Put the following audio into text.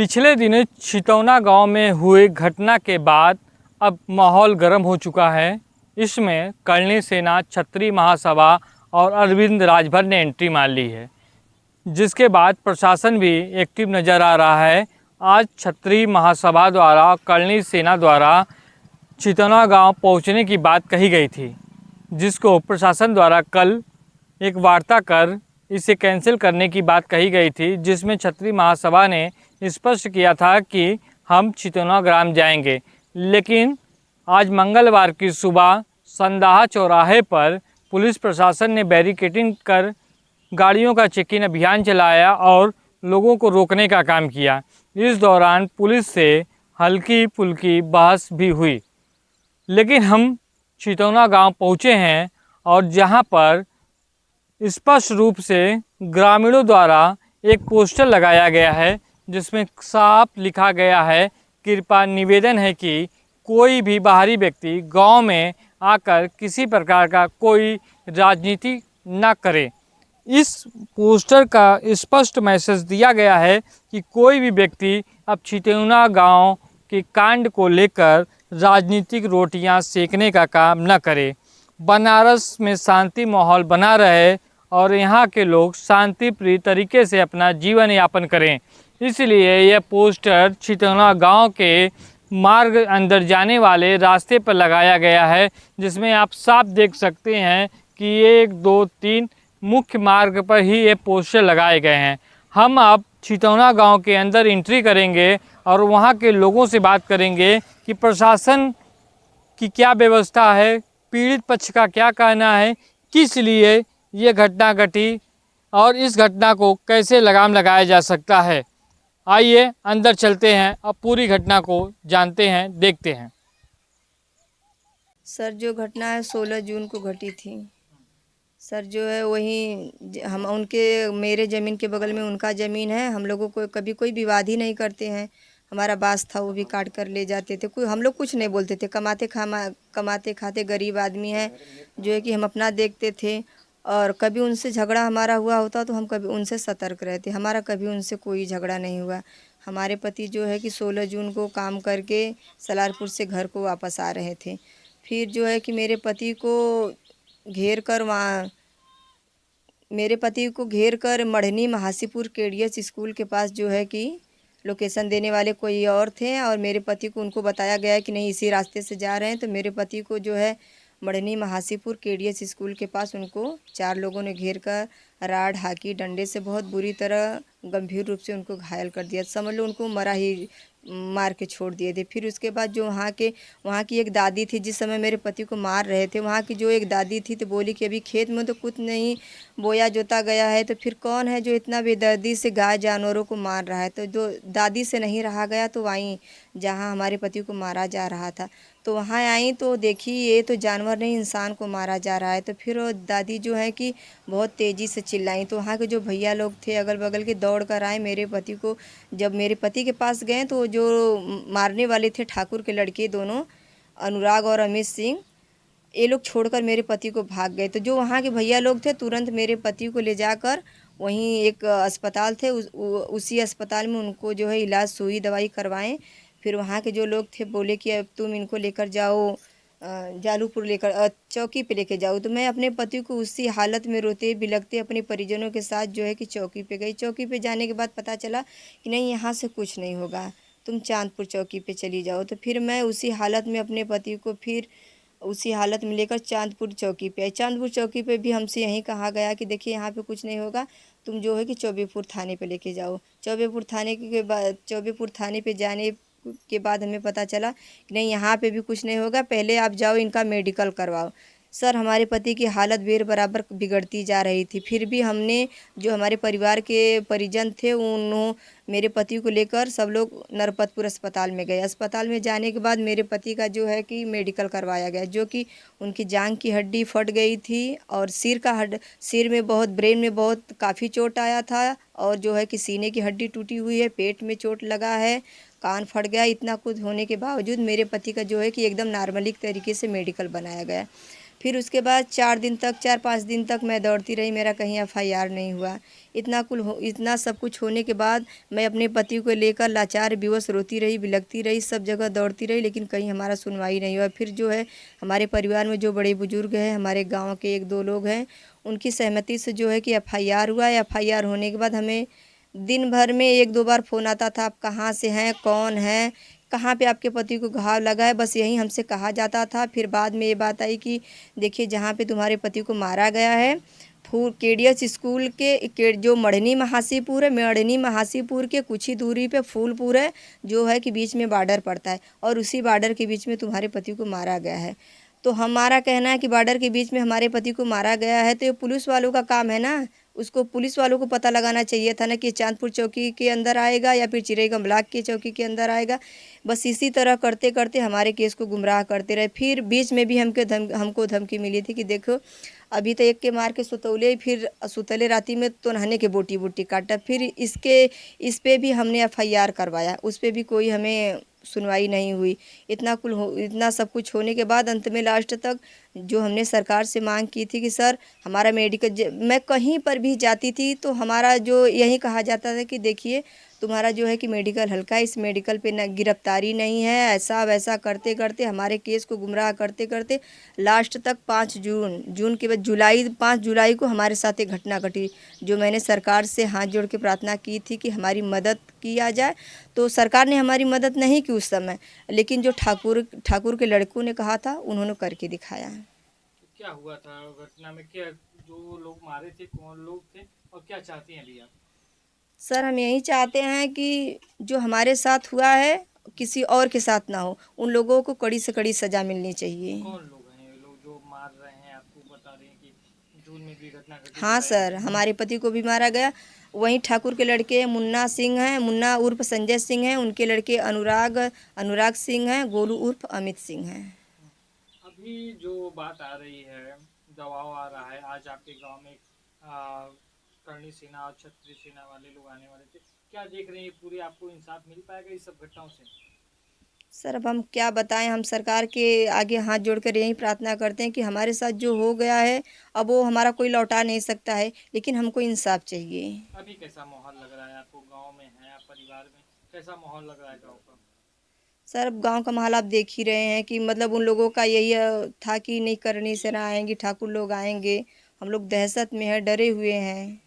पिछले दिनों छितौना गांव में हुए घटना के बाद अब माहौल गर्म हो चुका है। इसमें कर्णी सेना, क्षत्रिय महासभा और अरविंद राजभर ने एंट्री मार ली है, जिसके बाद प्रशासन भी एक्टिव नज़र आ रहा है। आज क्षत्रिय महासभा द्वारा कर्णी सेना द्वारा छितौना गांव पहुंचने की बात कही गई थी, जिसको प्रशासन द्वारा कल एक वार्ता कर इसे कैंसिल करने की बात कही गई थी, जिसमें क्षत्रिय महासभा ने स्पष्ट किया था कि हम छितौना ग्राम जाएंगे। लेकिन आज मंगलवार की सुबह संदाहा चौराहे पर पुलिस प्रशासन ने बैरिकेडिंग कर गाड़ियों का चेकिंग अभियान चलाया और लोगों को रोकने का काम किया। इस दौरान पुलिस से हल्की फुल्की बहस भी हुई, लेकिन हम छितौना गांव पहुंचे हैं और जहां पर स्पष्ट रूप से ग्रामीणों द्वारा एक पोस्टर लगाया गया है, जिसमें साफ लिखा गया है, कृपया निवेदन है कि कोई भी बाहरी व्यक्ति गांव में आकर किसी प्रकार का कोई राजनीति न करे। इस पोस्टर का स्पष्ट मैसेज दिया गया है कि कोई भी व्यक्ति अब छितौना गांव के कांड को लेकर राजनीतिक रोटियां सेकने का काम न करे। बनारस में शांति माहौल बना रहे और यहाँ के लोग शांति प्रिय तरीके से अपना जीवन यापन करें, इसलिए यह पोस्टर छितौना गांव के मार्ग अंदर जाने वाले रास्ते पर लगाया गया है, जिसमें आप साफ देख सकते हैं कि 1, 2, 3 मुख्य मार्ग पर ही ये पोस्टर लगाए गए हैं। हम अब छितौना गांव के अंदर एंट्री करेंगे और वहां के लोगों से बात करेंगे कि प्रशासन की क्या व्यवस्था है, पीड़ित पक्ष का क्या कहना है, किस लिए ये घटना घटी और इस घटना को कैसे लगाम लगाया जा सकता है। आइए अंदर चलते हैं, अब पूरी घटना को जानते हैं, देखते हैं। सर, जो घटना है 16 जून को घटी थी। सर जो है वही हम उनके मेरे ज़मीन के बगल में उनका ज़मीन है। हम लोगों को कभी कोई विवाद ही नहीं करते हैं। हमारा बास था, वो भी काट कर ले जाते थे। कोई हम लोग कुछ नहीं बोलते थे। कमाते खाते गरीब आदमी हैं, जो है कि हम अपना देखते थे। और कभी उनसे झगड़ा हमारा हुआ होता तो हम कभी उनसे सतर्क रहते। हमारा कभी उनसे कोई झगड़ा नहीं हुआ। हमारे पति जो है कि 16 जून को काम करके सलारपुर से घर को वापस आ रहे थे। फिर जो है कि मेरे पति को घेर कर मढ़नी महासीपुर केडीएस स्कूल के पास जो है कि लोकेशन देने वाले कोई और थे, और मेरे पति को उनको बताया गया कि नहीं इसी रास्ते से जा रहे हैं। तो मेरे पति को जो है मढ़नी महासीपुर केडीएस स्कूल के पास उनको 4 लोगों ने घेर कर राड, हाकी, डंडे से बहुत बुरी तरह गंभीर रूप से उनको घायल कर दिया। समझ लो उनको मार के छोड़ दिए थे। फिर उसके बाद जो वहाँ की एक दादी थी, जिस समय मेरे पति को मार रहे थे, वहाँ की जो एक दादी थी तो बोली कि अभी खेत में तो कुछ नहीं बोया जोता गया है, तो फिर कौन है जो इतना बेदर्दी से गाय जानवरों को मार रहा है। तो जो दादी से नहीं रहा गया तो वहीं जहाँ हमारे पति को मारा जा रहा था, तो वहाँ आई तो देखी ये तो जानवर नहीं इंसान को मारा जा रहा है। तो फिर वो दादी जो है कि बहुत तेज़ी से चिल्लाई। तो वहाँ के जो भैया लोग थे अगल बगल के दौड़ कर आए मेरे पति को। जब मेरे पति के पास गए तो जो मारने वाले थे ठाकुर के लड़के दोनों, अनुराग और अमित सिंह, ये लोग छोड़कर मेरे पति को भाग गए। तो जो वहाँ के भैया लोग थे तुरंत मेरे पति को ले जाकर वहीं एक अस्पताल थे, उसी अस्पताल में उनको जो है इलाज, सुई दवाई करवाएं। फिर वहाँ के जो लोग थे बोले कि अब तुम इनको लेकर जाओ जालूपुर, चौकी पे लेके जाओ। तो मैं अपने पति को उसी हालत में रोते बिलखते अपने परिजनों के साथ जो है कि चौकी पे गई। चौकी पे जाने के बाद पता चला कि नहीं यहाँ से कुछ नहीं होगा, तुम चांदपुर चौकी पे चली जाओ। तो फिर मैं उसी हालत में अपने पति को फिर उसी हालत में लेकर चांदपुर चौकी पे आई। चांदपुर चौकी पे भी हमसे यही कहा गया कि देखिए यहाँ पे कुछ नहीं होगा, तुम जो है कि चौबेपुर थाने पे लेके जाओ। चौबेपुर थाने पे जाने के बाद हमें पता चला कि नहीं यहाँ पे भी कुछ नहीं होगा, पहले आप जाओ इनका मेडिकल करवाओ। सर, हमारे पति की हालत बेर बराबर बिगड़ती जा रही थी। फिर भी हमने जो हमारे परिवार के परिजन थे मेरे पति को लेकर सब लोग नरपतपुर अस्पताल में गए। अस्पताल में जाने के बाद मेरे पति का जो है कि मेडिकल करवाया गया, जो कि उनकी जांघ की हड्डी फट गई थी और सिर में बहुत, ब्रेन में बहुत काफ़ी चोट आया था, और जो है कि सीने की हड्डी टूटी हुई है, पेट में चोट लगा है, कान फट गया। इतना कुछ होने के बावजूद मेरे पति का जो है कि एकदम नॉर्मली तरीके से मेडिकल बनाया गया। फिर उसके बाद 4 5 दिन तक मैं दौड़ती रही, मेरा कहीं एफआईआर नहीं हुआ। इतना सब कुछ होने के बाद मैं अपने पति को लेकर लाचार विवश रोती रही, बिलखती रही, सब जगह दौड़ती रही, लेकिन कहीं हमारा सुनवाई नहीं हुआ। फिर जो है हमारे परिवार में जो बड़े बुजुर्ग हैं, हमारे गांव के 1 2 लोग हैं, उनकी सहमति से जो है कि एफआईआर हुआ। एफआईआर होने के बाद हमें दिन भर में 1 2 बार फ़ोन आता था, आप कहाँ से हैं, कौन हैं, कहाँ पे आपके पति को घाव लगा है, बस यही हमसे कहा जाता था। फिर बाद में ये बात आई कि देखिए जहाँ पे तुम्हारे पति को मारा गया है, केडीएस स्कूल के जो मढ़नी महासीपुर है, मढ़नी महासीपुर के कुछ ही दूरी पे फूलपुर है, जो है कि बीच में बॉर्डर पड़ता है, और उसी बॉर्डर के बीच में तुम्हारे पति को मारा गया है। तो हमारा कहना है कि बॉर्डर के बीच में हमारे पति को मारा गया है, तो ये पुलिस वालों का काम है ना, उसको पुलिस वालों को पता लगाना चाहिए था ना कि चांदपुर चौकी के अंदर आएगा या फिर चिरईगंज ब्लॉक की चौकी के अंदर आएगा। बस इसी तरह करते करते हमारे केस को गुमराह करते रहे। फिर बीच में भी हमको धमकी मिली थी कि देखो अभी तो एक के मार के सुतौले, फिर सुतले राती में तो नहाने के बोटी बोटी काटा। फिर इस पे भी हमने एफआईआर करवाया, उस पे भी कोई हमें सुनवाई नहीं हुई। इतना सब कुछ होने के बाद अंत में लास्ट तक जो हमने सरकार से मांग की थी कि सर हमारा मैं कहीं पर भी जाती थी तो हमारा जो यही कहा जाता था कि देखिए तुम्हारा जो है कि मेडिकल हल्का है, इस मेडिकल पे न गिरफ्तारी नहीं है, ऐसा वैसा करते करते हमारे केस को गुमराह करते करते लास्ट तक 5 जून के बाद 5 जुलाई को हमारे साथ एक घटना घटी, जो मैंने सरकार से हाथ जोड़ के प्रार्थना की थी कि हमारी मदद किया जाए। तो सरकार ने हमारी मदद नहीं की उस समय, लेकिन जो ठाकुर के लड़कों ने कहा था उन्होंने करके दिखाया। क्या हुआ था घटना में, क्या जो लोग मारे थे कौन लोग थे और क्या चाहती हैं अभी आप? सर हम यही चाहते हैं कि जो हमारे साथ हुआ है किसी और के साथ ना हो, उन लोगों को कड़ी से कड़ी सज़ा मिलनी चाहिए। कौन लोग हैं ये लोग जो मार रहे हैं, आपको बता रहे हैं कि जून में भी घटना घटी हाँ जुलाई सर, में? हमारे पति को भी मारा गया। वहीं ठाकुर के लड़के मुन्ना सिंह हैं, मुन्ना उर्फ संजय सिंह हैं, उनके लड़के अनुराग सिंह हैं, गोलू उर्फ अमित सिंह हैं। अभी जो बात आ रही है, दबाव आ रहा है, आज आपके गांव में करणी सेना और क्षत्रिय सेना वाले लोग आने वाले थे, क्या देख रहे हैं पूरी, आपको इंसाफ मिल पाएगा इस सब घटनाओं से? सर अब हम क्या बताएं, हम सरकार के आगे हाथ जोड़कर यही प्रार्थना करते हैं कि हमारे साथ जो हो गया है अब वो हमारा कोई लौटा नहीं सकता है, लेकिन हमको इंसाफ चाहिए। अभी कैसा माहौल लग रहा है आपको, गांव में है आप परिवार में, कैसा माहौल लग रहा है गांव का? सर अब गांव का माहौल आप देख ही रहे हैं कि मतलब उन लोगों का यही था कि नहीं करनी सेना आएंगी, ठाकुर लोग आएंगे, हम लोग दहशत में है, डरे हुए हैं।